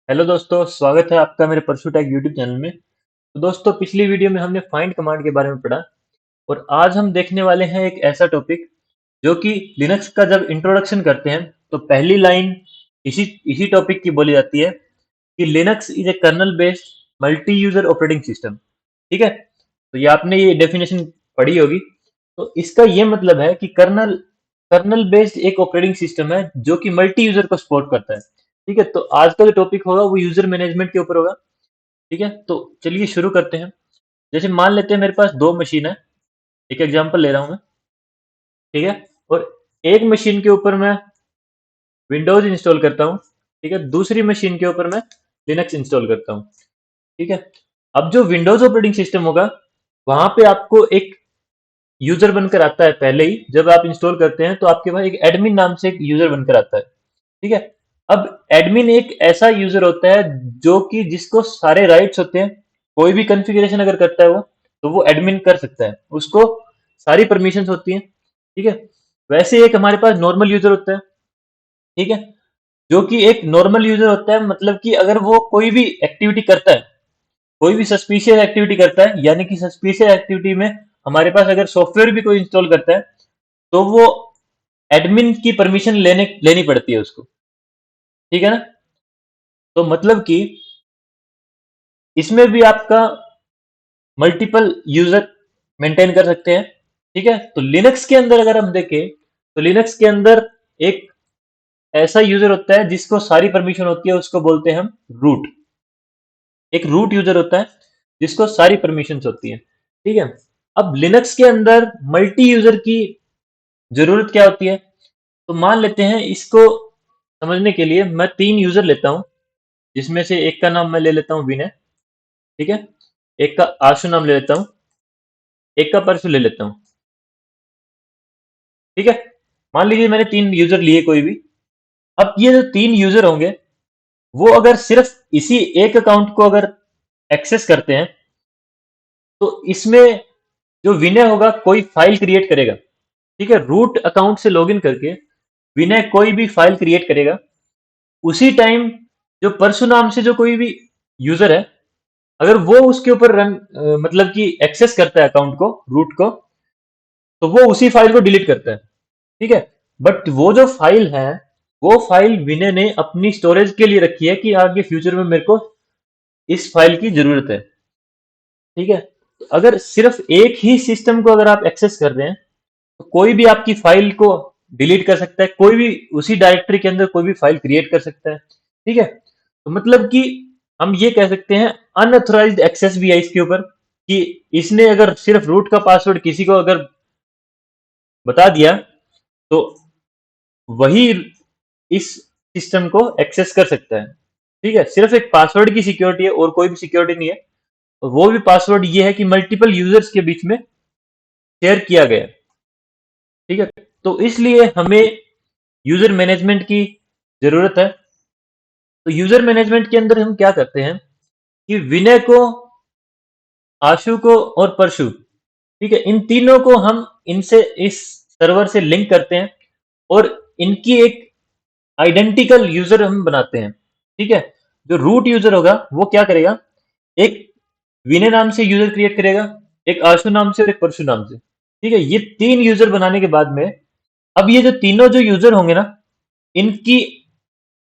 Hello दोस्तों, स्वागत है आपका मेरे परशु टैग यूट्यूब चैनल में। तो दोस्तों, पिछली वीडियो में हमने फाइंड कमांड के बारे में पढ़ा और आज हम देखने वाले हैं एक ऐसा टॉपिक जो कि लिनक्स का जब इंट्रोडक्शन करते हैं तो पहली लाइन इसी इसी टॉपिक की बोली जाती है कि Linux is a kernel based multi user operating system. ठीक है, तो ये आपने ये डेफिनेशन पढ़ी होगी। तो इसका ये मतलब है कि कर्नल कर्नल बेस्ड एक ऑपरेटिंग सिस्टम है जो कि मल्टी यूजर को सपोर्ट करता है। ठीक है, तो आज का जो टॉपिक होगा वो यूजर मैनेजमेंट के ऊपर होगा। ठीक है, तो चलिए शुरू करते हैं। जैसे मान लेते हैं मेरे पास दो मशीन है, एक एग्जांपल ले रहा हूं मैं। ठीक है, और एक मशीन के ऊपर मैं विंडोज इंस्टॉल करता हूँ। ठीक है, दूसरी मशीन के ऊपर मैं लिनक्स इंस्टॉल करता हूँ। ठीक है, अब जो विंडोज ऑपरेटिंग सिस्टम होगा वहां पे आपको एक यूजर बनकर आता है। पहले ही जब आप इंस्टॉल करते हैं तो आपके पास एक एडमिन नाम से एक यूजर बनकर आता है। ठीक है, अब एडमिन एक ऐसा यूजर होता है जो कि जिसको सारे राइट्स होते हैं। कोई भी कॉन्फ़िगरेशन अगर करता है वो, तो वो एडमिन कर सकता है, उसको सारी परमिशंस होती हैं। ठीक है, वैसे एक हमारे पास नॉर्मल यूजर होता है। ठीक है, जो कि एक नॉर्मल यूजर होता है, मतलब कि अगर वो कोई भी एक्टिविटी करता है, कोई भी सस्पिशियस एक्टिविटी करता है, यानी कि सस्पिशियस एक्टिविटी में हमारे पास अगर सॉफ्टवेयर भी कोई इंस्टॉल करता है तो वो एडमिन की परमिशन लेनी पड़ती है उसको। ठीक है ना, तो मतलब कि इसमें भी आपका मल्टीपल यूजर मेंटेन कर सकते हैं। ठीक है, तो लिनक्स के अंदर अगर हम देखें तो लिनक्स के अंदर एक ऐसा यूजर होता है जिसको सारी परमिशन होती है, उसको बोलते हैं हम रूट। एक रूट यूजर होता है जिसको सारी परमिशंस होती है। ठीक है, अब लिनक्स के अंदर मल्टी यूजर की जरूरत क्या होती है, तो मान लेते हैं इसको समझने के लिए मैं तीन यूजर लेता हूं, जिसमें से एक का नाम मैं ले लेता हूं विनय। ठीक है, एक का आशु नाम ले लेता हूं, एक का परसु ले लेता हूं। ठीक है, मान लीजिए मैंने तीन यूजर लिए कोई भी। अब ये जो तीन यूजर होंगे वो अगर सिर्फ इसी एक अकाउंट को अगर एक्सेस करते हैं तो इसमें जो विनय होगा कोई फाइल क्रिएट करेगा। ठीक है, रूट अकाउंट से लॉगिन करके विनय कोई भी फाइल क्रिएट करेगा। उसी टाइम जो परसु नाम से जो कोई भी यूजर है, अगर वो उसके ऊपर रन मतलब कि एक्सेस करता है अकाउंट को, रूट को, तो वो उसी फाइल को डिलीट करता है। ठीक है, बट वो जो फाइल है वो फाइल विनय ने अपनी स्टोरेज के लिए रखी है कि आगे फ्यूचर में मेरे को इस फाइल की जरूरत है। ठीक है, तो अगर सिर्फ एक ही सिस्टम को अगर आप एक्सेस कर रहे हैं तो कोई भी आपकी फाइल को डिलीट कर सकता है, कोई भी उसी डायरेक्टरी के अंदर कोई भी फाइल क्रिएट कर सकता है। ठीक है, तो मतलब कि हम ये कह सकते हैं अनऑथराइज्ड एक्सेस भी है इसके ऊपर, कि इसने अगर सिर्फ रूट का पासवर्ड किसी को अगर बता दिया तो वही इस सिस्टम को एक्सेस कर सकता है। ठीक है, सिर्फ एक पासवर्ड की सिक्योरिटी है और कोई भी सिक्योरिटी नहीं है। और वो भी पासवर्ड ये है कि मल्टीपल यूजर्स के बीच में शेयर किया गया है। ठीक है, तो इसलिए हमें यूजर मैनेजमेंट की जरूरत है। तो यूजर मैनेजमेंट के अंदर हम क्या करते हैं कि विनय को, आशु को और परशु, ठीक है, इन तीनों को हम इनसे इस सर्वर से लिंक करते हैं और इनकी एक आइडेंटिकल यूजर हम बनाते हैं। ठीक है, जो रूट यूजर होगा वो क्या करेगा, एक विनय नाम से यूजर क्रिएट करेगा, एक आशु नाम से और एक परशु नाम से। ठीक है, ये तीन यूजर बनाने के बाद में अब ये जो तीनों जो यूजर होंगे ना, इनकी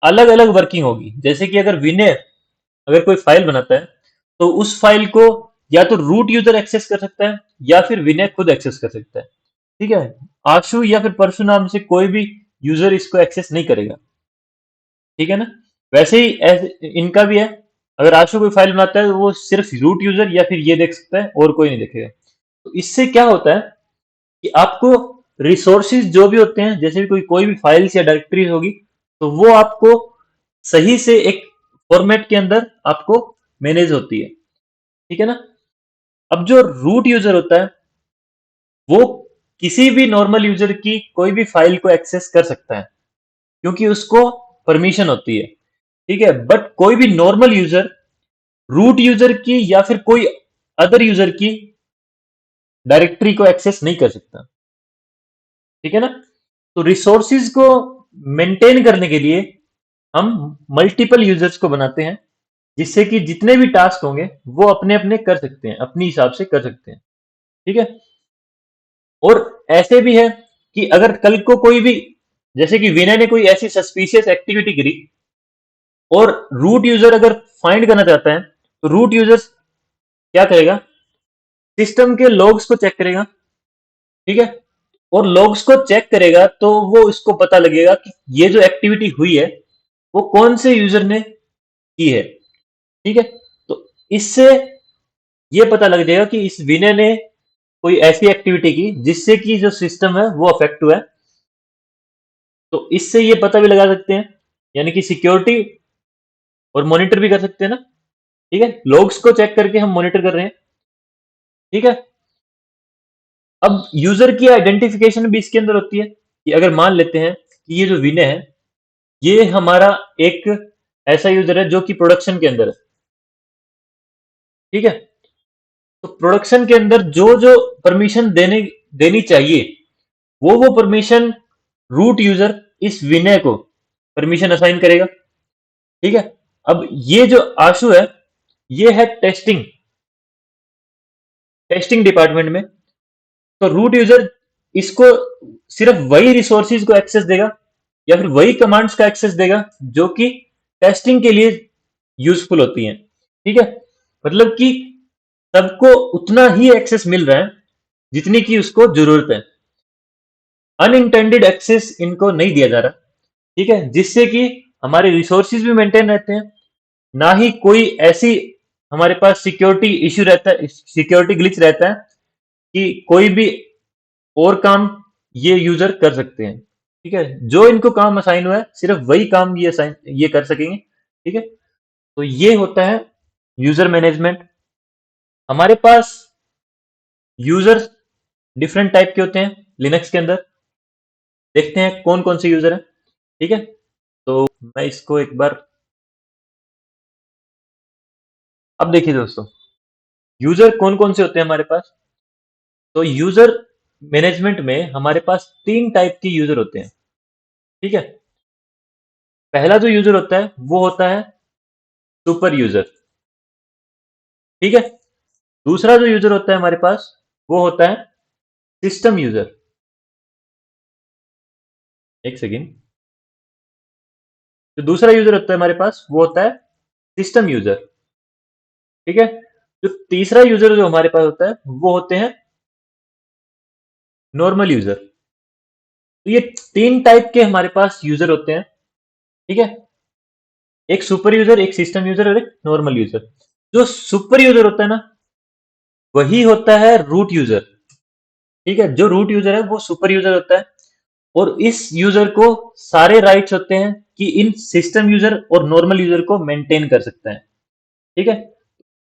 अलग अलग वर्किंग होगी। जैसे कि अगर विनय अगर कोई फाइल बनाता है तो उस फाइल को या तो रूट यूजर एक्सेस कर सकता है या फिर विनय खुद एक्सेस कर सकता है। ठीक है, आशु या फिर परशु नाम से कोई भी यूजर इसको एक्सेस नहीं करेगा। ठीक है ना, वैसे ही इनका भी है। अगर आशु कोई फाइल बनाता है तो वो सिर्फ रूट यूजर या फिर ये देख सकता है और कोई नहीं देखेगा। तो इससे क्या होता है कि आपको रिसोर्सेज जो भी होते हैं, जैसे भी कोई भी फाइल्स या डायरेक्टरीज होगी, तो वो आपको सही से एक फॉर्मेट के अंदर आपको मैनेज होती है। ठीक है ना, अब जो रूट यूजर होता है वो किसी भी नॉर्मल यूजर की कोई भी फाइल को एक्सेस कर सकता है क्योंकि उसको परमिशन होती है। ठीक है, बट कोई भी नॉर्मल यूजर रूट यूजर की या फिर कोई अदर यूजर की डायरेक्टरी को एक्सेस नहीं कर सकता। ठीक है ना, तो रिसोर्सिस को मेंटेन करने के लिए हम मल्टीपल यूजर्स को बनाते हैं, जिससे कि जितने भी टास्क होंगे वो अपने अपने कर सकते हैं, अपनी हिसाब से कर सकते हैं। ठीक है। और ऐसे भी है कि अगर कल को कोई भी, जैसे कि विनय ने कोई ऐसी सस्पिशियस एक्टिविटी करी और रूट यूजर अगर फाइंड करना चाहता है, तो रूट यूजर क्या करेगा, सिस्टम के लॉग्स को चेक करेगा। ठीक है। और लॉग्स को चेक करेगा तो वो इसको पता लगेगा कि ये जो एक्टिविटी हुई है वो कौन से यूजर ने की है। ठीक है। तो इससे ये पता लग जाएगा कि इस विनय ने कोई ऐसी एक्टिविटी की जिससे कि जो सिस्टम है वो अफेक्ट हुआ है। तो इससे ये पता भी लगा सकते हैं, यानी कि सिक्योरिटी और मॉनिटर भी कर सकते हैं ना। ठीक है। लॉग्स को चेक करके हम मॉनिटर कर रहे हैं। ठीक है। अब यूजर की आइडेंटिफिकेशन भी इसके अंदर होती है कि अगर मान लेते हैं कि ये जो विनय है ये हमारा एक ऐसा यूजर है जो कि प्रोडक्शन के अंदर है। ठीक है। तो प्रोडक्शन के अंदर जो जो परमिशन देनी चाहिए वो परमिशन रूट यूजर इस विनय को परमिशन असाइन करेगा। ठीक है। अब ये जो आशु है ये है टेस्टिंग टेस्टिंग डिपार्टमेंट में। तो रूट यूजर इसको सिर्फ वही रिसोर्सेज को एक्सेस देगा या फिर वही कमांड्स का एक्सेस देगा जो कि टेस्टिंग के लिए यूजफुल होती हैं। ठीक है। मतलब कि सबको उतना ही एक्सेस मिल रहा है जितनी की उसको जरूरत है। अनइंटेंडेड एक्सेस इनको नहीं दिया जा रहा। ठीक है। जिससे कि हमारे रिसोर्सेज भी मेंटेन रहते हैं, ना ही कोई ऐसी हमारे पास सिक्योरिटी इश्यू रहता है, सिक्योरिटी ग्लिच रहता है कि कोई भी और काम ये यूजर कर सकते हैं। ठीक है। जो इनको काम असाइन हुआ है सिर्फ वही काम ये असाइन ये कर सकेंगे। ठीक है। तो ये होता है यूजर मैनेजमेंट। हमारे पास यूजर डिफरेंट टाइप के होते हैं लिनक्स के अंदर। देखते हैं कौन कौन से यूजर हैं। ठीक है। तो मैं इसको एक बार, अब देखिए दोस्तों, यूजर कौन कौन से होते हैं हमारे पास। तो यूजर मैनेजमेंट में हमारे पास तीन टाइप के यूजर होते हैं। ठीक है। पहला जो यूजर होता है वो होता है सुपर यूजर। ठीक है। दूसरा जो यूजर होता है हमारे पास वो होता है सिस्टम यूजर। एक सेकेंड। जो दूसरा यूजर होता है हमारे पास वो होता है सिस्टम यूजर। ठीक है। जो तीसरा यूजर जो हमारे पास होता है वो होते हैं नॉर्मल यूजर। तो ये तीन टाइप के हमारे पास यूजर होते हैं। ठीक है। एक सुपर यूजर, एक सिस्टम यूजर और एक नॉर्मल यूजर। जो सुपर यूजर होता है ना वही होता है रूट यूजर। ठीक है। जो रूट यूजर है वो सुपर यूजर होता है और इस यूजर को सारे राइट्स होते हैं कि इन सिस्टम यूजर और नॉर्मल यूजर को मेंटेन कर सकता है। ठीक है।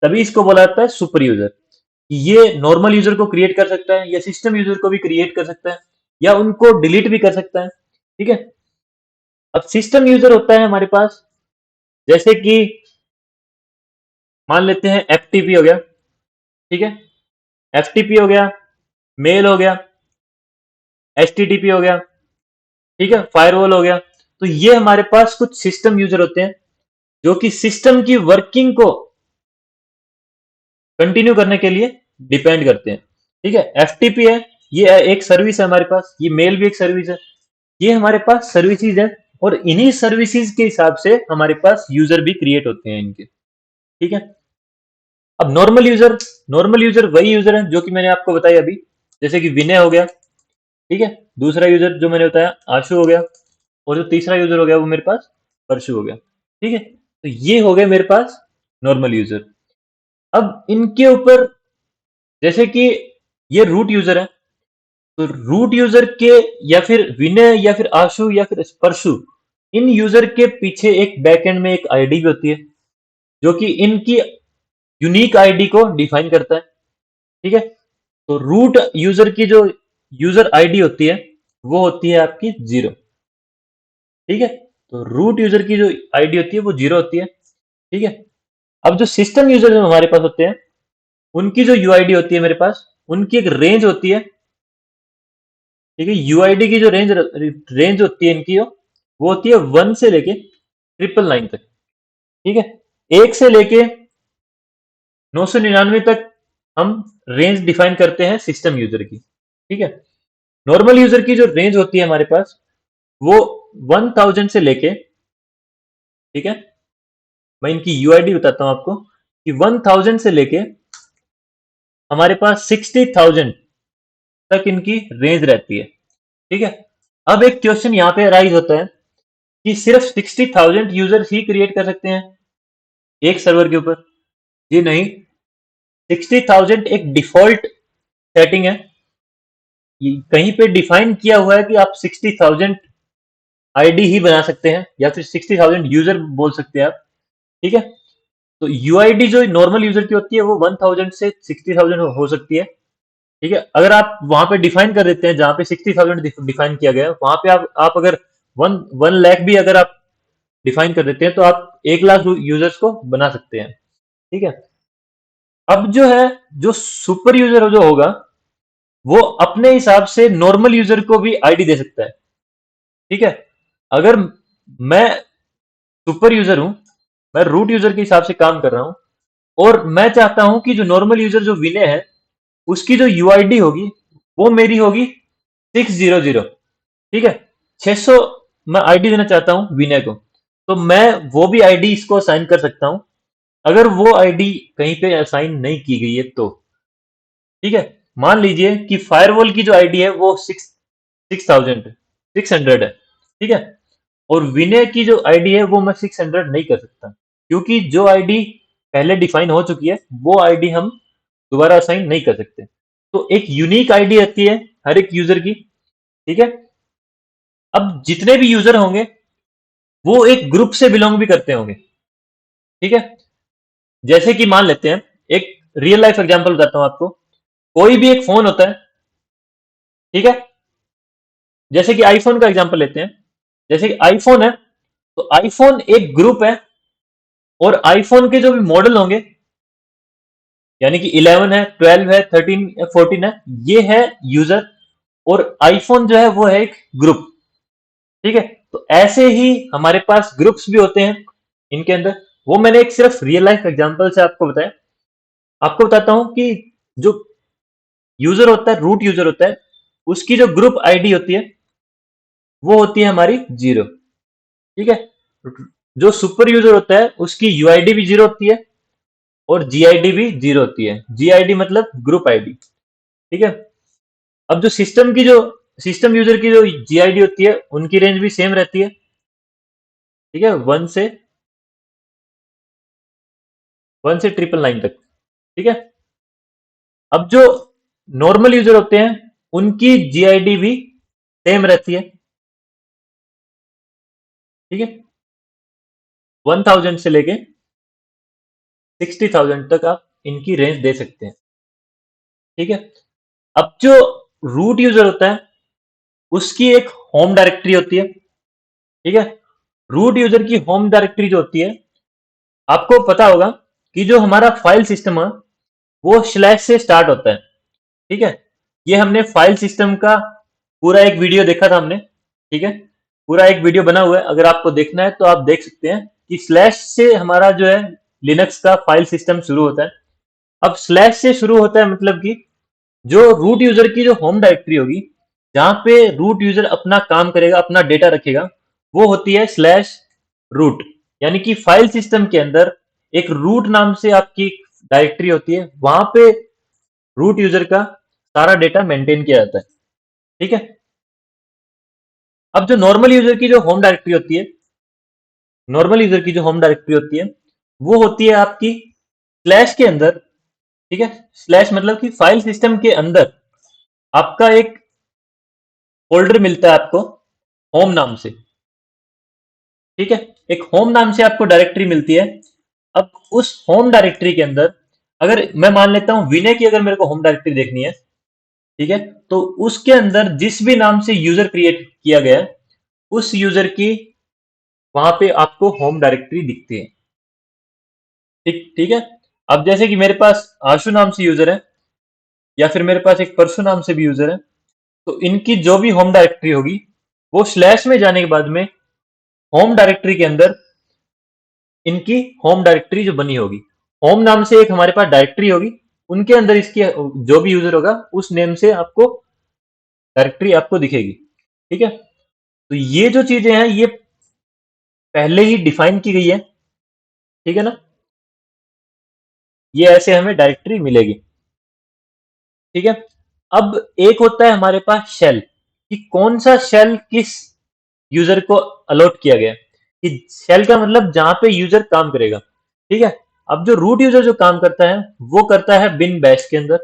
तभी इसको बोला जाता है सुपर यूजर। ये नॉर्मल यूजर को क्रिएट कर सकता है या सिस्टम यूजर को भी क्रिएट कर सकता है या उनको डिलीट भी कर सकता है। ठीक है। अब सिस्टम यूजर होता है हमारे पास, जैसे कि मान लेते हैं एफटीपी हो गया। ठीक है। एफटीपी हो गया, मेल हो गया, एचटीटीपी हो गया। ठीक है। फायरवॉल हो गया। तो ये हमारे पास कुछ सिस्टम यूजर होते हैं जो कि सिस्टम की वर्किंग को कंटिन्यू करने के लिए डिपेंड करते हैं। ठीक है। एफटीपी है, ये एक सर्विस है हमारे पास। ये मेल भी एक सर्विस है। ये हमारे पास सर्विसेज है और इन्हीं सर्विसेज के हिसाब से हमारे पास यूजर भी क्रिएट होते हैं इनके। ठीक है। अब नॉर्मल यूजर वही यूजर है जो कि मैंने आपको बताया अभी, जैसे कि विनय हो गया। ठीक है। दूसरा यूजर जो मैंने बताया आशु हो गया और जो तीसरा यूजर हो गया वो मेरे पास परशु हो गया। ठीक है। तो ये हो गए मेरे पास नॉर्मल यूजर। अब इनके ऊपर, जैसे कि ये रूट यूजर है, तो रूट यूजर के या फिर विनय या फिर आशु या फिर परशु, इन यूजर के पीछे एक बैकएंड में एक आईडी भी होती है जो कि इनकी यूनिक आईडी को डिफाइन करता है। ठीक है। तो रूट यूजर की जो यूजर आईडी होती है वो होती है आपकी 0। ठीक है। तो रूट यूजर की जो आईडी होती है वो 0 होती है। ठीक है। अब जो सिस्टम यूजर जो हमारे पास होते हैं उनकी जो यूआईडी होती है मेरे पास, उनकी एक रेंज होती है। ठीक है। यूआईडी की जो रेंज रेंज होती है इनकी, वो होती है 1 से लेके 999 तक। ठीक है, 1 से लेके 999 तक हम रेंज डिफाइन करते हैं सिस्टम यूजर की। ठीक है, नॉर्मल यूजर की जो रेंज होती है हमारे पास, वो 1000 से लेके, ठीक है, मैं इनकी यूआईडी बताता हूं आपको कि 1000 से लेके हमारे पास 60,000 तक इनकी रेंज रहती है। ठीक है, अब एक क्वेश्चन यहाँ पे राइज होता है कि सिर्फ 60,000 यूजर ही क्रिएट कर सकते हैं एक सर्वर के ऊपर? जी नहीं, 60,000 एक डिफॉल्ट सेटिंग है। कहीं पे डिफाइन किया हुआ है कि आप 60,000 आईडी ही बना सकते हैं या फिर 60,000 यूजर बोल सकते हैं आप। ठीक है, तो यूआईडी जो नॉर्मल यूजर की होती है वो 1000 से 60,000 हो सकती है। ठीक है, अगर आप वहां पे डिफाइन कर देते हैं जहां पे 60,000 डिफाइन किया गया है, वहां पे आप अगर वन लाख भी अगर आप डिफाइन कर देते हैं तो आप 1 लाख यूजर्स को बना सकते हैं। ठीक है, अब जो है, जो सुपर यूजर जो होगा वो अपने हिसाब से नॉर्मल यूजर को भी आईडी दे सकता है। ठीक है, अगर मैं सुपर यूजर हूं, मैं रूट यूजर के हिसाब से काम कर रहा हूं, और मैं चाहता हूं कि जो नॉर्मल यूजर जो विनय है उसकी जो यूआईडी होगी वो मेरी होगी 600। ठीक है, 600 मैं आईडी देना चाहता हूं विनय को, तो मैं वो भी आईडी इसको असाइन कर सकता हूं अगर वो आईडी कहीं पे असाइन नहीं की गई है तो। ठीक है, मान लीजिए कि फायरवॉल की जो आईडी है वो 6,600 है। ठीक है, और विनय की जो आईडी है वो मैं 600 नहीं कर सकता, क्योंकि जो आईडी पहले डिफाइन हो चुकी है वो आईडी हम दोबारा असाइन नहीं कर सकते। तो एक यूनिक आईडी आती है हर एक यूजर की। ठीक है, अब जितने भी यूजर होंगे वो एक ग्रुप से बिलोंग भी करते होंगे। ठीक है, जैसे कि मान लेते हैं, एक रियल लाइफ एग्जांपल बताता हूं आपको। कोई भी एक फोन होता है, ठीक है, जैसे कि आईफोन का एग्जांपल लेते हैं। जैसे कि आईफोन है, तो आईफोन एक ग्रुप है, और आईफोन के जो भी मॉडल होंगे, यानी कि 11 है, 12 है, 13 है, 14 है, ये है यूजर, और आईफोन जो है वो है एक ग्रुप। ठीक है, तो ऐसे ही हमारे पास ग्रुप्स भी होते हैं इनके अंदर। वो मैंने एक सिर्फ रियल लाइफ एग्जांपल से आपको बताया। आपको बताता हूं कि जो यूजर होता है, रूट यूजर होता है, उसकी जो ग्रुप आईडी होती है वो होती है हमारी 0। ठीक है, जो सुपर यूजर होता है उसकी यूआईडी भी 0 होती है और जीआईडी भी 0 होती है। जीआईडी मतलब ग्रुप आईडी। ठीक है, अब जो सिस्टम यूजर की जो जीआईडी होती है उनकी रेंज भी सेम रहती है। ठीक है, 1 से 999 तक। ठीक है, अब जो नॉर्मल यूजर होते हैं उनकी जीआईडी भी सेम रहती है। ठीक है, 1000 से लेके 60,000 तक आप इनकी रेंज दे सकते हैं। ठीक है, अब जो रूट यूजर होता है उसकी एक होम डायरेक्टरी होती है। ठीक है, रूट यूजर की होम डायरेक्टरी जो होती है, आपको पता होगा कि जो हमारा फाइल सिस्टम है वो स्लैश से स्टार्ट होता है। ठीक है, ये हमने फाइल सिस्टम का पूरा एक वीडियो देखा था हमने। ठीक है, पूरा एक वीडियो बना हुआ है, अगर आपको देखना है तो आप देख सकते हैं कि स्लैश से हमारा जो है लिनक्स का फाइल सिस्टम शुरू होता है। अब स्लैश से शुरू होता है मतलब कि जो रूट यूजर की जो होम डायरेक्टरी होगी, जहां पे रूट यूजर अपना काम करेगा, अपना डेटा रखेगा, वो होती है स्लैश रूट। यानी कि फाइल सिस्टम के अंदर एक रूट नाम से आपकी डायरेक्टरी होती है, वहां पे रूट यूजर का सारा डेटा मेंटेन किया जाता है। ठीक है, अब जो नॉर्मल यूजर की जो होम डायरेक्टरी होती है, नॉर्मल यूजर की जो होम डायरेक्टरी होती है वो होती है आपकी स्लैश के अंदर। ठीक है, स्लैश मतलब कि फाइल सिस्टम के अंदर आपका एक फोल्डर मिलता है आपको होम नाम से। ठीक है, एक होम नाम से आपको डायरेक्टरी मिलती है। अब उस होम डायरेक्टरी के अंदर, अगर मैं मान लेता हूं विनय की अगर मेरे को होम डायरेक्टरी देखनी है, ठीक है, तो उसके अंदर जिस भी नाम से यूजर क्रिएट किया गया है उस यूजर की वहां पे आपको होम डायरेक्टरी दिखती है। ठीक ठीक है, अब जैसे कि मेरे पास आशु नाम से यूजर है, या फिर मेरे पास एक परसु नाम से भी यूजर है, तो इनकी जो भी होम डायरेक्टरी होगी वो स्लैश में जाने के बाद में होम डायरेक्टरी के अंदर इनकी होम डायरेक्टरी जो बनी होगी, होम नाम से एक हमारे पास डायरेक्टरी होगी, उनके अंदर इसकी जो भी यूजर होगा उस नेम से आपको डायरेक्टरी आपको दिखेगी। ठीक है, तो ये जो चीजें हैं ये पहले ही डिफाइन की गई है। ठीक है ना, ये ऐसे हमें डायरेक्टरी मिलेगी। ठीक है, अब एक होता है हमारे पास शेल, कि कौन सा शेल किस यूजर को अलॉट किया गया, कि शेल का मतलब जहां पे यूजर काम करेगा। ठीक है, अब जो रूट यूजर जो काम करता है वो करता है बिन बैश के अंदर।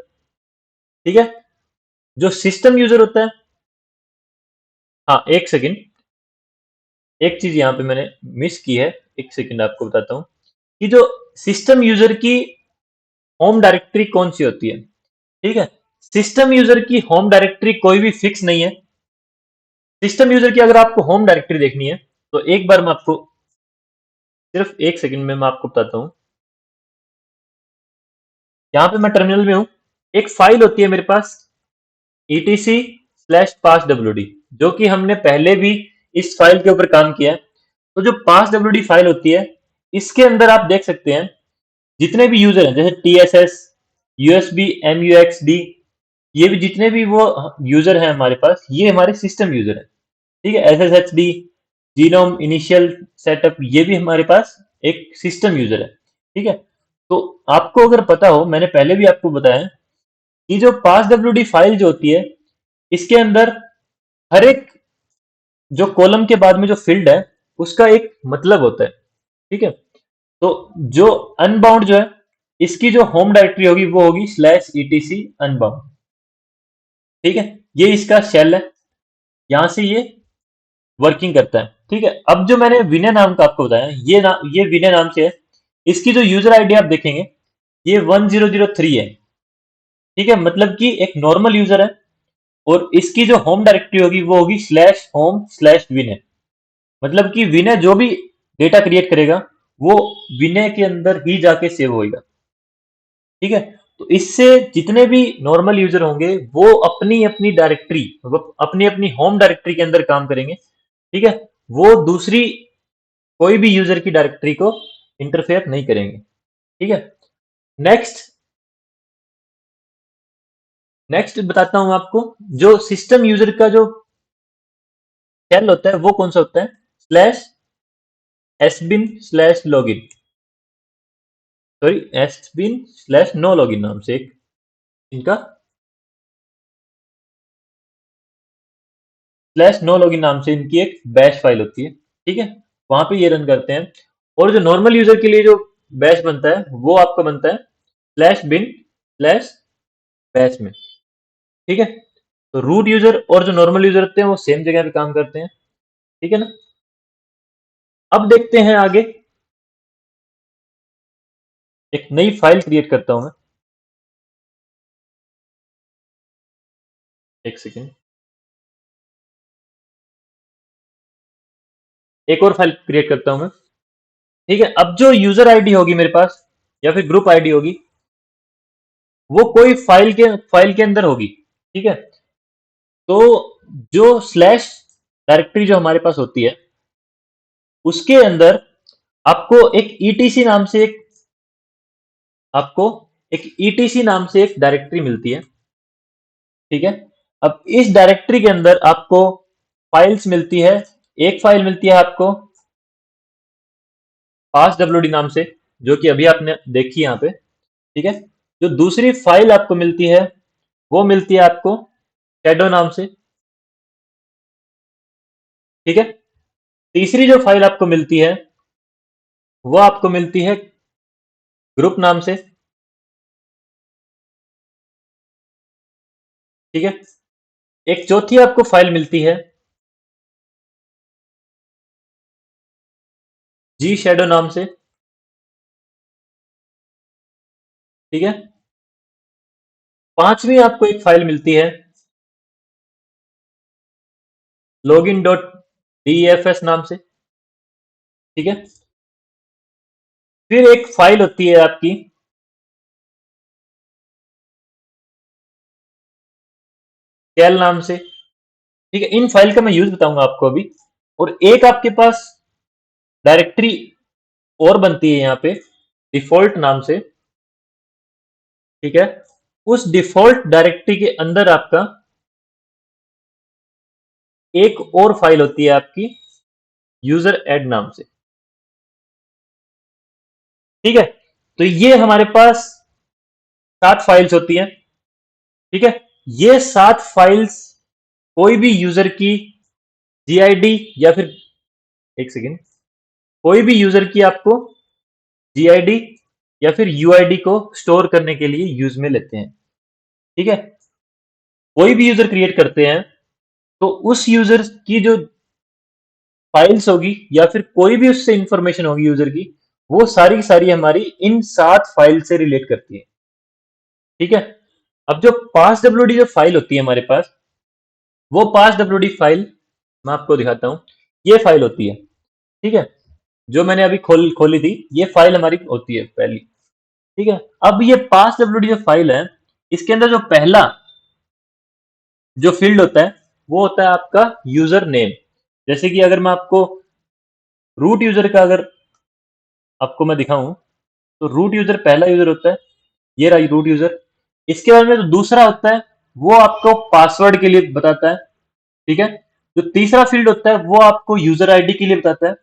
ठीक है, जो सिस्टम यूजर होता है, हाँ एक सेकंड, एक चीज यहाँ पे मैंने मिस की है, एक सेकंड आपको बताता हूँ कि जो सिस्टम यूजर की होम डायरेक्टरी कौन सी होती है। ठीक है, सिस्टम यूजर की होम डायरेक्टरी कोई भी फिक्स नहीं है। सिस्टम यूजर की अगर आपको होम डायरेक्टरी देखनी है तो एक बार मैं आपको, सिर्फ एक सेकंड में मैं आपको बताता हूँ। यहाँ पे मैं टर्मिनल में हूँ, एक फाइल होती है मेरे पास etc/passwd, जो कि हमने पहले भी इस फाइल के ऊपर काम किया है। तो जो passwd फाइल होती है, इसके अंदर आप देख सकते हैं जितने भी यूजर हैं, जैसे TSS, USB, MUXD, ये भी जितने भी वो यूजर हैं हमारे पास, ये हमारे सिस्टम यूजर हैं। ठीक है, SSHD, जीनोम इनिशियल सेटअप, ये भी हमारे पास एक सिस्टम यूजर है। ठीक है, तो आपको अगर पता हो, मैंने पहले भी आपको बताया कि जो passwd फाइल जो होती है, इसके अंदर हर एक जो कॉलम के बाद में जो फील्ड है उसका एक मतलब होता है। ठीक है, तो जो अनबाउंड जो है, इसकी जो होम डायरेक्टरी होगी वो होगी /etc अनबाउंड। ठीक है, ये इसका शेल है, यहां से ये वर्किंग करता है। ठीक है, अब जो मैंने विनय नाम का आपको बताया, ये विनय नाम से है। इसकी जो यूजर आईडी आप देखेंगे ये 1003 है। ठीक है, मतलब कि एक नॉर्मल यूजर है, और इसकी जो होम डायरेक्टरी होगी वो होगी /home/विनय, मतलब कि विनय जो भी डेटा क्रिएट करेगा वो विनय के अंदर ही जाके सेव होएगा। ठीक है, तो इससे जितने भी नॉर्मल यूजर होंगे वो अपनी अपनी डायरेक्टरी, अपनी अपनी होम डायरेक्टरी के अंदर काम करेंगे। ठीक है, वो दूसरी कोई भी यूजर की डायरेक्टरी को इंटरफेयर नहीं करेंगे। ठीक है, नेक्स्ट नेक्स्ट बताता हूं आपको, जो सिस्टम यूजर का जो शेल होता है वो कौन सा होता है, /sbin/login, सॉरी sbin/no login नाम से एक इनका /no login नाम से इनकी एक बैश फाइल होती है। ठीक है, वहां पे ये रन करते हैं, और जो नॉर्मल यूजर के लिए जो बैश बनता है वो आपका बनता है /bin/bash में। ठीक है, तो रूट यूजर और जो नॉर्मल यूजर होते हैं वो सेम जगह पे काम करते हैं। ठीक है ना, अब देखते हैं आगे, एक नई फाइल क्रिएट करता हूं मैं, एक सेकेंड, एक और फाइल क्रिएट करता हूं मैं। ठीक है, अब जो यूजर आईडी होगी मेरे पास या फिर ग्रुप आईडी होगी, वो कोई फाइल के अंदर होगी। ठीक है, तो जो स्लैश डायरेक्टरी जो हमारे पास होती है उसके अंदर आपको एक ईटीसी नाम से एक आपको एक ईटीसी नाम से एक डायरेक्टरी मिलती है। ठीक है, अब इस डायरेक्टरी के अंदर आपको फाइल्स मिलती है, एक फाइल मिलती है आपको passwd नाम से, जो कि अभी आपने देखी यहाँ पे। ठीक है, जो दूसरी फाइल आपको मिलती है वो मिलती है आपको शेडो नाम से। ठीक है, तीसरी जो फाइल आपको मिलती है वो आपको मिलती है ग्रुप नाम से। ठीक है, एक चौथी आपको फाइल मिलती है जी शेडो नाम से। ठीक है, पांचवी आपको एक फाइल मिलती है login.def नाम से। ठीक है, फिर एक फाइल होती है आपकी कैल नाम से। ठीक है, इन फाइल का मैं यूज बताऊंगा आपको अभी। और एक आपके पास डायरेक्टरी और बनती है यहाँ पे डिफॉल्ट नाम से, ठीक है। उस डिफॉल्ट डायरेक्टरी के अंदर आपका एक और फाइल होती है आपकी यूजर एड नाम से, ठीक है। तो ये हमारे पास 7 फाइल्स होती हैं, ठीक है। ये 7 फाइल्स कोई भी यूजर की जीआईडी या फिर, एक सेकेंड, कोई भी यूजर की आपको जीआईडी या फिर यूआईडी को स्टोर करने के लिए यूज में लेते हैं, ठीक है। कोई भी यूजर क्रिएट करते हैं तो उस यूजर की जो फाइल्स होगी या फिर कोई भी उससे इंफॉर्मेशन होगी यूजर की, वो सारी की सारी हमारी इन 7 फाइल से रिलेट करती है, ठीक है। अब जो पास डब्ल्यूडी जो फाइल होती है हमारे पास, वो पास डब्ल्यूडी फाइल मैं आपको दिखाता हूं। ये फाइल होती है, ठीक है, जो मैंने अभी खोली थी, ये फाइल हमारी होती है पहली, ठीक है। अब ये पास डब्ल्यूडी जो फाइल है, इसके अंदर जो पहला जो फील्ड होता है वो होता है आपका यूजर नेम। जैसे कि अगर मैं आपको रूट यूजर का अगर आपको मैं दिखाऊं, तो रूट यूजर पहला यूजर होता है, ये रहा रूट यूजर। इसके बाद में जो दूसरा होता है वो आपको पासवर्ड के लिए बताता है, ठीक है। जो तीसरा फील्ड होता है वो आपको यूजर आईडी के लिए बताता है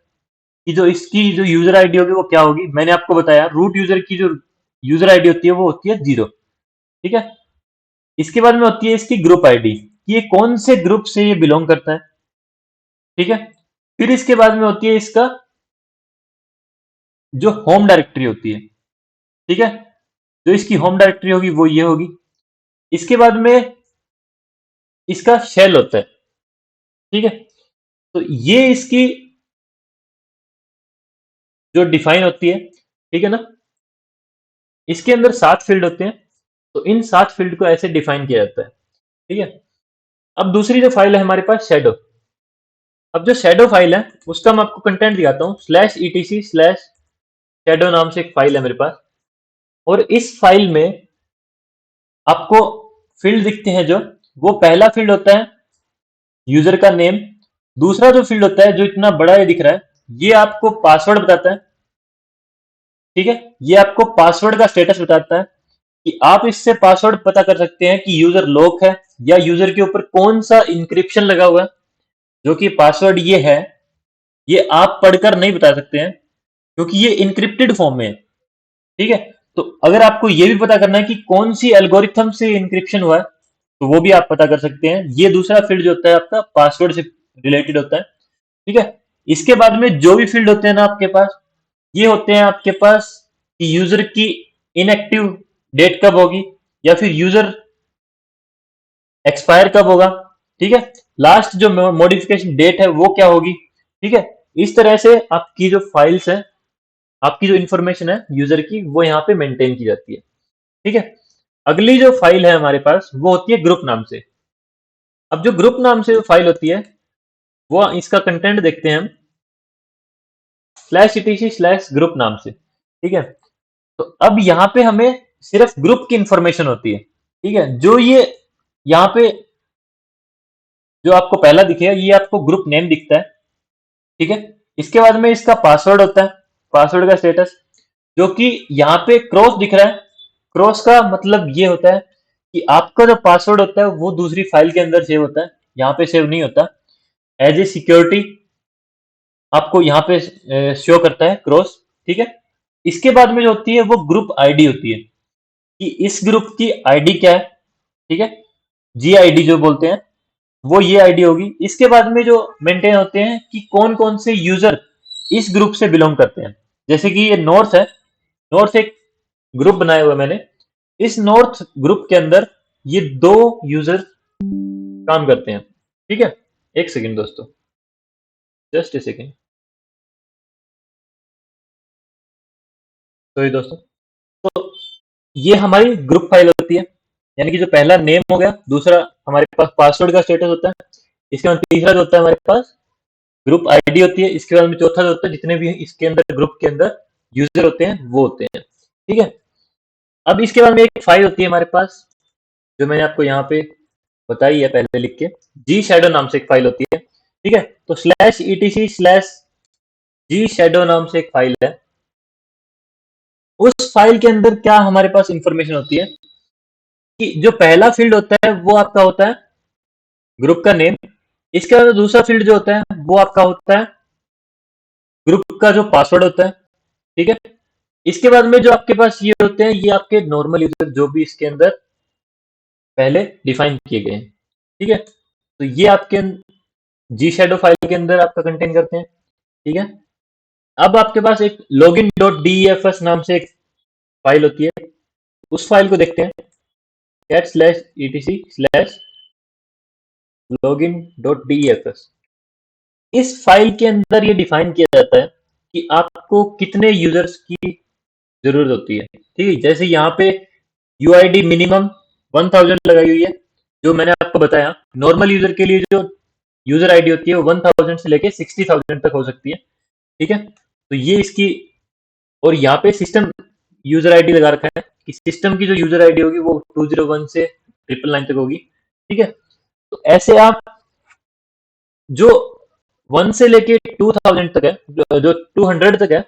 कि जो इसकी जो यूजर आईडी होगी वो क्या होगी। मैंने आपको बताया रूट यूजर की जो यूजर आईडी होती है वो होती है 0, ठीक है। इसके बाद में होती है इसकी ग्रुप आईडी, ये कौन से ग्रुप से ये बिलोंग करता है, ठीक है। फिर इसके बाद में होती है इसका जो होम डायरेक्टरी होती है, ठीक है। जो इसकी होम डायरेक्टरी होगी वो ये होगी। इसके बाद में इसका शेल होता है, ठीक है। तो ये इसकी जो डिफाइन होती है, ठीक है ना। इसके अंदर 7 फील्ड होते हैं, तो इन 7 फील्ड को ऐसे डिफाइन किया जाता है, ठीक है। अब दूसरी जो फाइल है हमारे पास शैडो। अब जो शैडो फाइल है उसका मैं आपको कंटेंट दिखाता हूँ। स्लैश ईटीसी स्लैश शैडो नाम से एक फाइल है मेरे पास, और इस फाइल में आपको फील्ड दिखते हैं जो, वो पहला फील्ड होता है यूजर का नेम। दूसरा जो फील्ड होता है जो इतना बड़ा ये दिख रहा है, ये आपको पासवर्ड बताता है, ठीक है। ये आपको पासवर्ड का स्टेटस बताता है कि आप इससे पासवर्ड पता कर सकते हैं कि यूजर लॉक है या यूजर के ऊपर कौन सा इंक्रिप्शन लगा हुआ है। जो कि पासवर्ड ये है, ये आप पढ़कर नहीं बता सकते हैं क्योंकि ये इंक्रिप्टेड फॉर्म में है, ठीक है। तो अगर आपको ये भी पता करना है कि कौन सी एल्गोरिथम से इंक्रिप्शन हुआ है, तो वो भी आप पता कर सकते हैं। ये दूसरा फील्ड जो होता है आपका पासवर्ड से रिलेटेड होता है, ठीक है। इसके बाद में जो भी फील्ड होते हैं ना आपके पास, ये होते हैं आपके पास कि यूजर की इनएक्टिव डेट कब होगी या फिर यूजर एक्सपायर कब होगा, ठीक है। लास्ट जो मॉडिफिकेशन डेट है वो क्या होगी, ठीक है। इस तरह से आपकी जो फाइल्स है, आपकी जो इंफॉर्मेशन है यूजर की, वो यहाँ पे मेंटेन की जाती है, ठीक है। अगली जो फाइल है हमारे पास वो होती है ग्रुप नाम से। अब जो ग्रुप नाम से जो फाइल होती है, वो इसका कंटेंट देखते हैं हम। स्लैश ईटीसी स्लैश ग्रुप नाम से, ठीक है। तो अब यहाँ पे हमें सिर्फ ग्रुप की इंफॉर्मेशन होती है, ठीक है। जो ये यहाँ पे जो आपको पहला दिखेगा, ये आपको ग्रुप नेम दिखता है, ठीक है। इसके बाद में इसका पासवर्ड होता है, पासवर्ड का स्टेटस, जो कि यहाँ पे क्रॉस दिख रहा है। क्रॉस का मतलब ये होता है कि आपका जो पासवर्ड होता है वो दूसरी फाइल के अंदर सेव होता है, यहाँ पे सेव नहीं होता। एज ए सिक्योरिटी आपको यहाँ पे शो करता है क्रॉस, ठीक है। इसके बाद में जो होती है वो ग्रुप आईडी होती है कि इस ग्रुप की आईडी क्या है, ठीक है। जी आईडी जो बोलते हैं वो ये आईडी होगी। इसके बाद में जो मेंटेन होते हैं कि कौन कौन से यूजर इस ग्रुप से बिलोंग करते हैं। जैसे कि ये नॉर्थ है, नॉर्थ एक ग्रुप बनाया हुआ है मैंने। इस नॉर्थ ग्रुप के अंदर ये 2 यूजर काम करते हैं, ठीक है। एक सेकेंड दोस्तों, जस्ट ए सेकेंड। सॉरी दोस्तों। तो ये हमारी ग्रुप फाइल होती है, यानी कि जो पहला नेम हो गया, दूसरा हमारे पास पासवर्ड का स्टेटस होता है, इसके बाद तीसरा जो होता है हमारे पास ग्रुप आईडी होती है, इसके बाद में चौथा जो होता है जितने भी इसके अंदर ग्रुप के अंदर यूजर होते हैं वो होते हैं, ठीक है। अब इसके बाद में एक फाइल होती है हमारे पास, जो मैंने आपको यहाँ पे बताई है पहले लिख के, जी शैडो नाम से एक फाइल होती है, ठीक है। तो slash etc slash G shadow नाम से एक फाइल है, उस फाइल के अंदर क्या हमारे पास इंफॉर्मेशन होती है कि जो पहला फील्ड होता है वो आपका होता है ग्रुप का नेम। इसके बाद दूसरा फील्ड जो होता है वो आपका होता है ग्रुप का जो पासवर्ड होता है। ठीक है। इसके बाद में जो आपके पास ये होते हैं ये आपके नॉर्मल यूजर जो भी इसके अंदर पहले डिफाइन किए गए हैं। ठीक है। तो ये आपके जी शैडो फाइल के अंदर आपका कंटेन करते हैं। ठीक है। अब आपके पास एक लॉगिन डॉट डीईएफएस नाम से एक फाइल होती है, उस फाइल को देखते हैं। Cat slash etc slash login dot DEFS. इस फाइल के अंदर ये डिफाइन किया जाता है कि आपको कितने यूजर्स की जरूरत होती है। ठीक है। जैसे यहाँ पे यूआईडी मिनिमम 1000 लगाई हुई है, जो मैंने आपको बताया। नॉर्मल यूजर के लिए जो यूजर आईडी होती है वो 1000 से लेके 60,000 तक हो सकती है। ठीक है। तो ये इसकी, और यहाँ पे सिस्टम यूजर आईडी लगा रखा है कि सिस्टम की जो यूजर आईडी होगी वो 201 से 999 तक होगी। ठीक है। तो ऐसे आप जो 1 से लेके 2000 तक है, जो 200 तक है,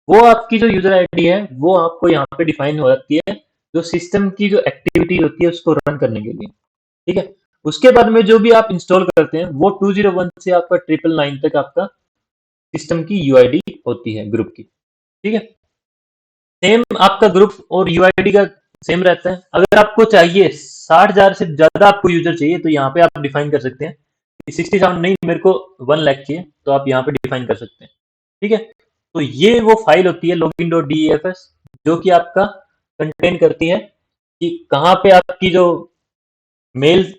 वो आपकी जो यूजर आईडी है वो आपको यहाँ पे डिफाइन हो जाती है जो सिस्टम की जो एक्टिविटी होती है उसको रन करने के लिए। ठीक है। उसके बाद में जो भी आप इंस्टॉल करते हैं वो 201 से आपका 999 तक आपका सिस्टम की यूआईडी होती है ग्रुप की। ठीक है। सेम आपका ग्रुप और यूआईडी का सेम रहता है। अगर आपको चाहिए 60,000 से ज्यादा आपको यूजर चाहिए तो यहाँ पे आप डिफाइन कर सकते हैं कि 67 नहीं, मेरे को 1 लाख चाहिए, तो आप यहाँ पे डिफाइन कर सकते हैं। ठीक है। तो ये वो फाइल होती है लॉगिन डॉट डीईएफएस जो कि आपका कंटेन करती है कि कहाँ पे आपकी जो मेल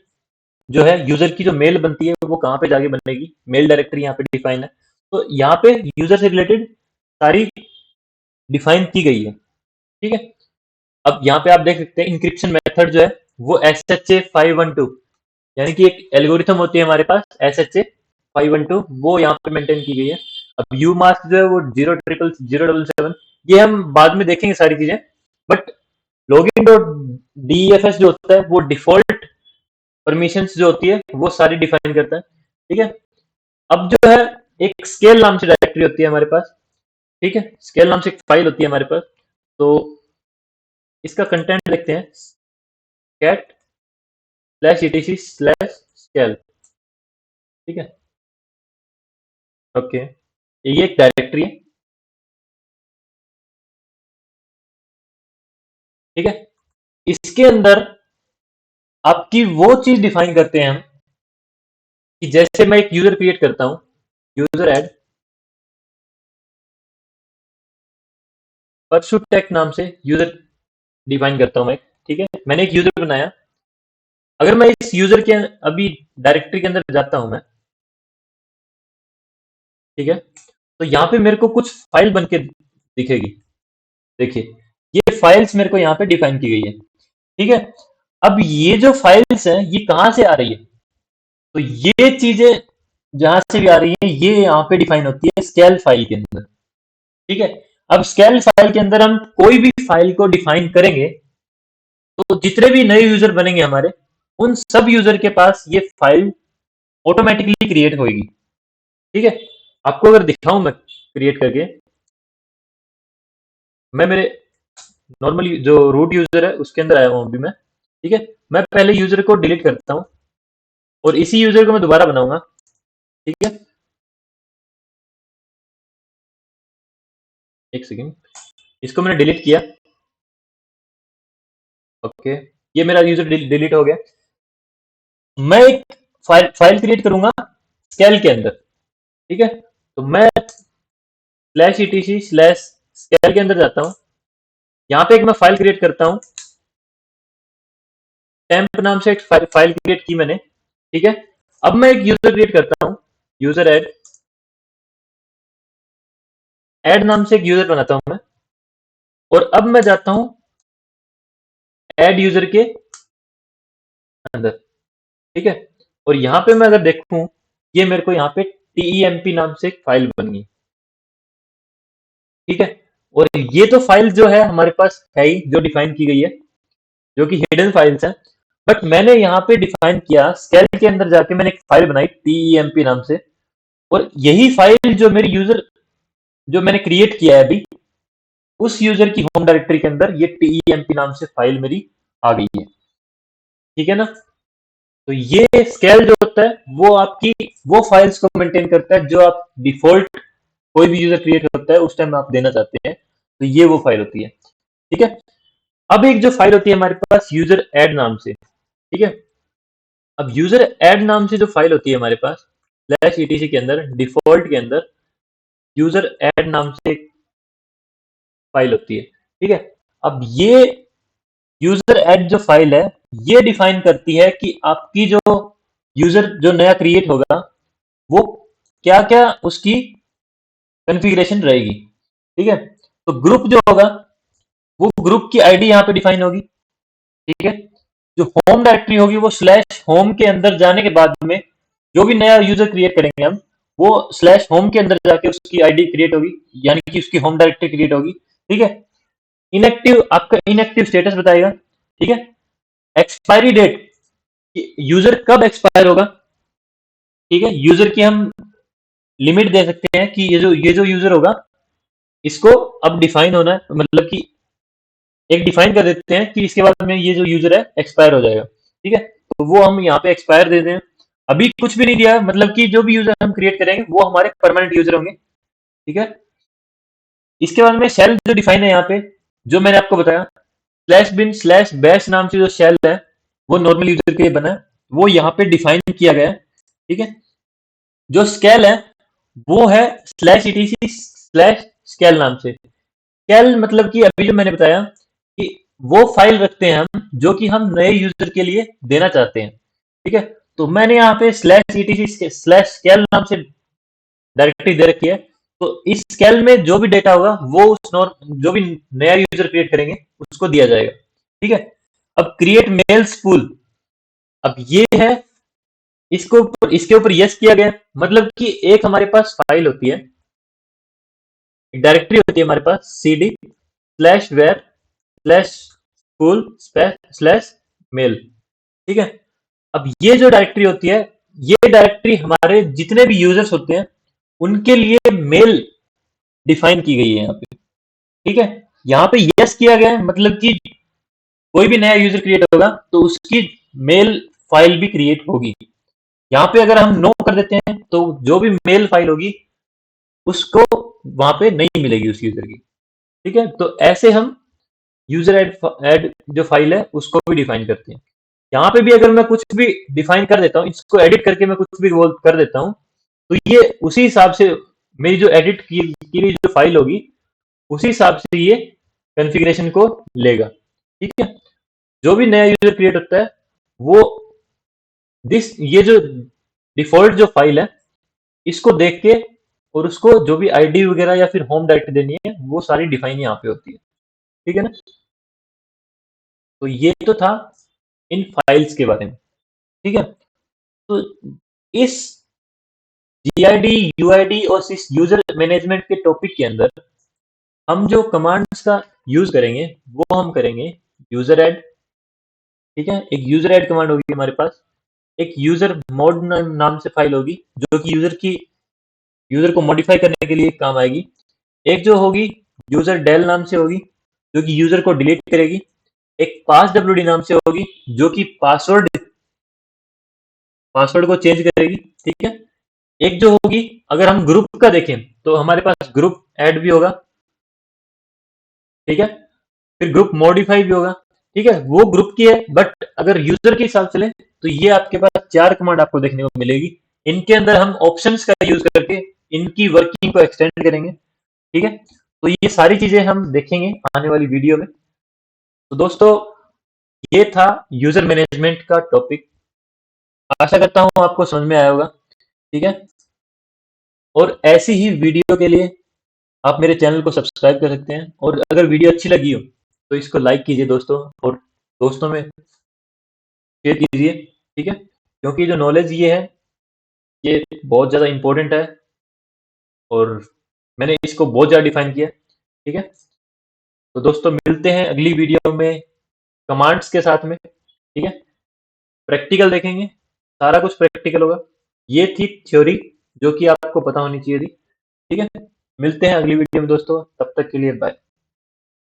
जो है यूजर की जो मेल बनती है वो कहाँ पे जाके बनेगी। मेल डायरेक्टरी यहाँ पे डिफाइन है। तो यहाँ पे यूजर से रिलेटेड सारी डिफाइन की गई है। ठीक है। अब यहाँ पे आप देख सकते हैं इंक्रिप्शन मेथड जो है वो SHA-512, यानी कि एक एल्गोरिथम होती है हमारे पास SHA-512, वो यहाँ पे मेंटेन की गई है। अब यू मास्क जो है वो 00077, ये हम बाद में देखेंगे सारी चीजें। बट लॉगिन डॉट डीएफएस जो होता है वो डिफॉल्ट परमिशंस जो होती है वो सारी डिफाइन करता है। ठीक है। अब जो है एक स्केल नाम से डायरेक्टरी होती है हमारे पास। ठीक है। स्केल नाम से एक फाइल होती है हमारे पास। तो इसका कंटेंट देखते हैं। Cat slash etc slash scale. ठीक है। ओके। ये एक डायरेक्टरी है। ठीक है। इसके अंदर आपकी वो चीज डिफाइन करते हैं हम कि जैसे मैं एक यूजर क्रिएट करता हूं, यूजर ऐड परशुट टेक नाम से यूजर डिफाइन करता हूं मैं। ठीक है। मैंने एक यूजर बनाया। अगर मैं इस यूजर के अभी डायरेक्टरी के अंदर जाता हूं मैं, ठीक है, तो यहाँ पे मेरे को कुछ फाइल बन के दिखेगी। देखिए ये फाइल्स मेरे को यहाँ पे डिफाइन की गई है। ठीक है। अब ये जो फाइल्स हैं ये कहाँ से आ रही है, तो ये चीजें जहां से भी आ रही है ये यहाँ पे डिफाइन होती है स्केल फाइल के अंदर। ठीक है। अब स्केल फाइल के अंदर हम कोई भी फाइल को डिफाइन करेंगे तो जितने भी नए यूजर बनेंगे हमारे, उन सब यूजर के पास ये फाइल ऑटोमेटिकली क्रिएट होगी। ठीक है। आपको अगर दिखाऊं मैं क्रिएट करके, मैं मेरे नॉर्मल जो रूट यूजर है उसके अंदर आया हूं अभी मैं। ठीक है। मैं पहले यूजर को डिलीट करता हूं और इसी यूजर को मैं दोबारा बनाऊंगा। ठीक है। एक सेकेंड, इसको मैंने डिलीट किया। ओके। ये मेरा यूजर डिलीट हो गया। मैं एक फाइल क्रिएट करूंगा स्केल के अंदर। ठीक है। तो मैं स्लैश ईटीसी स्लैश स्केल के अंदर जाता हूँ। यहाँ पे एक मैं फाइल क्रिएट करता हूँ। टेम्प नाम से एक फाइल क्रिएट की मैंने। ठीक है। अब मैं एक यूजर क्रिएट करता हूँ, यूजर ऐड। ऐड नाम से एक यूजर बनाता हूँ मैं। और अब मैं जाता हूँ ऐड यूजर के अंदर। ठीक है। और यहाँ पे मैं अगर देखूं, ये मेरे को यहाँ पे TEMP नाम से एक फाइल बन गई। ठीक है। और ये तो फाइल जो है हमारे पास है ही, जो डिफाइन की गई है, जो कि हिडन फाइल्स है। बट मैंने यहाँ पे डिफाइन किया स्केल के अंदर जाके मैंने एक फाइल बनाई TEMP नाम से। और यही फाइल जो मेरी यूजर जो मैंने क्रिएट किया है अभी, उस यूजर की होम डायरेक्टरी के अंदर ये TEMP नाम से फाइल मेरी आ गई है। ठीक है ना? तो ये स्केल जो होता है वो आपकी वो फाइल्स को मेंटेन करता है जो आप डिफॉल्ट कोई भी यूजर क्रिएट होता है उस टाइम आप देना चाहते हैं, तो ये वो फाइल होती है। ठीक है? अब एक जो फाइल होती है हमारे पास यूजर एड नाम से। ठीक है? अब यूजर एड नाम से जो फाइल होती है हमारे पास /etc के अंदर डिफॉल्ट के अंदर यूजर एड नाम से एक फाइल होती है। ठीक है? अब ये यूजर एड जो फाइल है ये डिफाइन करती है कि आपकी जो यूजर जो नया क्रिएट होगा वो क्या क्या उसकी कॉन्फ़िगरेशन रहेगी। ठीक है? तो ग्रुप जो होगा वो ग्रुप की आईडी यहाँ पे डिफाइन होगी। ठीक है? जो होम डायरेक्टरी होगी वो स्लैश होम के अंदर जाने के बाद में जो भी नया यूजर क्रिएट करेंगे हम वो स्लैश होम के अंदर जाके उसकी आईडी क्रिएट होगी, यानी कि उसकी होम डायरेक्टरी क्रिएट होगी। ठीक है? इनएक्टिव आपका इनएक्टिव स्टेटस बताएगा। ठीक है? एक्सपायरी डेट यूजर कब एक्सपायर होगा। ठीक है? यूजर की हम लिमिट दे सकते हैं कि ये जो यूजर होगा इसको अब डिफाइन होना है, मतलब कि एक डिफाइन कर देते हैं कि इसके बाद में ये जो यूजर है एक्सपायर हो जाएगा। ठीक है? तो वो हम यहाँ पे एक्सपायर दे दें। अभी कुछ भी नहीं दिया, मतलब कि जो भी यूजर हम क्रिएट करेंगे वो हमारे परमानेंट यूजर होंगे। ठीक है? इसके बाद में शेल जो डिफाइन है यहाँ पे जो मैंने आपको बताया /bin/bash नाम से जो शेल है वो नॉर्मल यूजर के लिए बना है, वो यहाँ पे डिफाइन किया गया है। ठीक है? जो स्केल है वो है /etc/scale नाम से। स्केल मतलब कि अभी जो मैंने बताया कि वो फाइल रखते हैं हम जो कि हम नए यूजर के लिए देना चाहते हैं। ठीक है? तो मैंने यहाँ पे /etc/scale नाम से डायरेक्टरी दे रखी है। तो इस स्केल में जो भी डेटा होगा वो उस जो भी नया यूजर क्रिएट करेंगे उसको दिया जाएगा। ठीक है? अब क्रिएट मेल्स पूल, अब ये है इसके ऊपर यस किया गया, मतलब कि एक हमारे पास फाइल होती है, एक डायरेक्टरी होती है हमारे पास CD/where/pool/mail। ठीक है? अब ये जो डायरेक्टरी होती है ये डायरेक्टरी हमारे जितने भी यूजर्स होते हैं उनके लिए मेल डिफाइन की गई है यहाँ पे। ठीक है? यहाँ पे यस किया गया है, मतलब कि कोई भी नया यूजर क्रिएट होगा तो उसकी मेल फाइल भी क्रिएट होगी। यहाँ पे अगर हम नो कर देते हैं तो जो भी मेल फाइल होगी उसको वहां पे नहीं मिलेगी उस यूजर की। ठीक है? तो ऐसे हम यूजर एड जो फाइल है उसको भी डिफाइन करते हैं। यहाँ पे भी अगर मैं कुछ भी डिफाइन कर देता हूँ, इसको एडिट करके मैं कुछ भी बोल कर देता हूँ, तो ये उसी हिसाब से मेरी जो एडिट की हुई जो फाइल होगी उसी हिसाब से ये कॉन्फ़िगरेशन को लेगा। ठीक है? जो भी नया यूजर क्रिएट होता है वो ये जो डिफॉल्ट जो फाइल है इसको देख के और उसको जो भी आईडी वगैरह या फिर होम डायरेक्टरी देनी है वो सारी डिफाइन यहाँ पे होती है। ठीक है ना? तो ये तो था इन फाइल्स के बारे में। ठीक है? तो इस GID UID और इस यूजर मैनेजमेंट के टॉपिक के अंदर हम जो कमांड्स का यूज करेंगे वो हम करेंगे यूजर ऐड। ठीक है? एक यूजर ऐड कमांड होगी हमारे पास, एक यूजर मोड नाम से फाइल होगी जो कि यूजर को मॉडिफाई करने के लिए काम आएगी। एक जो होगी यूजर डेल नाम से होगी जो कि यूजर को डिलीट करेगी। एक passwd नाम से होगी जो कि पासवर्ड को चेंज करेगी। ठीक है? एक जो होगी अगर हम ग्रुप का देखें तो हमारे पास ग्रुप ऐड भी होगा। ठीक है? फिर ग्रुप मॉडिफाई भी होगा। ठीक है? वो ग्रुप की है, बट अगर यूजर के हिसाब से लें तो ये आपके पास 4 कमांड आपको देखने को मिलेगी। इनके अंदर हम ऑप्शंस का यूज करके इनकी वर्किंग को एक्सटेंड करेंगे। ठीक है? तो ये सारी चीजें हम देखेंगे आने वाली वीडियो में। तो दोस्तों ये था यूजर मैनेजमेंट का टॉपिक। आशा करता हूं आपको समझ में आया होगा। ठीक है? और ऐसी ही वीडियो के लिए आप मेरे चैनल को सब्सक्राइब कर सकते हैं, और अगर वीडियो अच्छी लगी हो तो इसको लाइक कीजिए दोस्तों, और दोस्तों में शेयर कीजिए। ठीक है? क्योंकि जो नॉलेज ये है ये बहुत ज़्यादा इम्पोर्टेंट है और मैंने इसको बहुत ज़्यादा डिफाइन किया। ठीक है? तो दोस्तों मिलते हैं अगली वीडियो में कमांड्स के साथ में। ठीक है? प्रैक्टिकल देखेंगे, सारा कुछ प्रैक्टिकल होगा। ये थी थ्योरी जो कि आपको पता होनी चाहिए थी। ठीक है? मिलते हैं अगली वीडियो में दोस्तों, तब तक के लिए बाय।